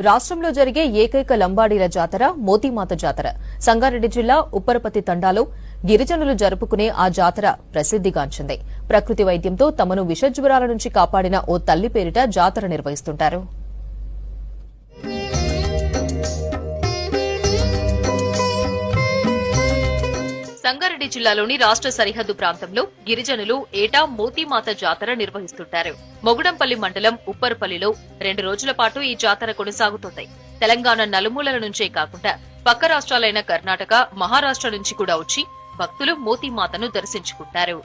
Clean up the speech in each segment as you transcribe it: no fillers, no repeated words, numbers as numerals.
రాష్ట్రంలో జరిగే ఏకైక లంబాడీల జాతర మోతీమాత జాతర. సంగారెడ్డి జిల్లా ఉప్పరపతి తండాలో గిరిజనులు జరుపుకునే ఆ జాతర ప్రసిద్దిగాంచింది. ప్రకృతి వైద్యంతో తమను విషజ్వరాల నుంచి కాపాడిన ఓ తల్లి పేరిట జాతర నిర్వహిస్తుంటారు. సంగారెడ్డి జిల్లాలోని రాష్ట్ర సరిహద్దు ప్రాంతంలో గిరిజనులు ఏటా మోతీమాత జాతర నిర్వహిస్తుంటారు. మొగుడంపల్లి మండలం ఉప్పర్పల్లిలో 2 రోజుల పాటు ఈ జాతర కొనసాగుతుంది. తెలంగాణ నలుమూలల నుంచే కాకుండా పక్క రాష్ట్రాలైన కర్ణాటక, మహారాష్ట్ర నుంచి కూడా వచ్చి భక్తులు మోతీమాతను దర్శించుకుంటారు.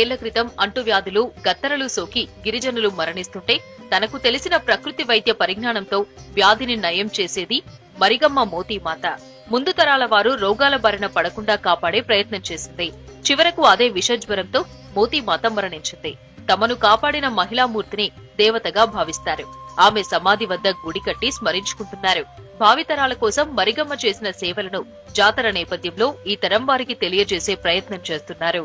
ఏళ్ల క్రితం అంటువ్యాధులు, గత్తరలు సోకి గిరిజనులు మరణిస్తుంటే తనకు తెలిసిన ప్రకృతి వైద్య పరిజ్ఞానంతో వ్యాధిని నయం చేసేది మరిగమ్మ మోతీమాత. ముందు తరాల వారు రోగాల బారిన పడకుండా కాపాడే ప్రయత్నం చేసింది. చివరకు అదే విషజ్వరంతో మోతీమాత మరణించింది. తమను కాపాడిన మహిళామూర్తిని దేవతగా భావిస్తారు. ఆమె సమాధి వద్ద గుడి కట్టి స్మరించుకుంటున్నారు. భావితరాల కోసం మరిగమ్మ చేసిన సేవలను జాతర నేపథ్యంలో ఈ తరం వారికి తెలియజేసే ప్రయత్నం చేస్తున్నారు.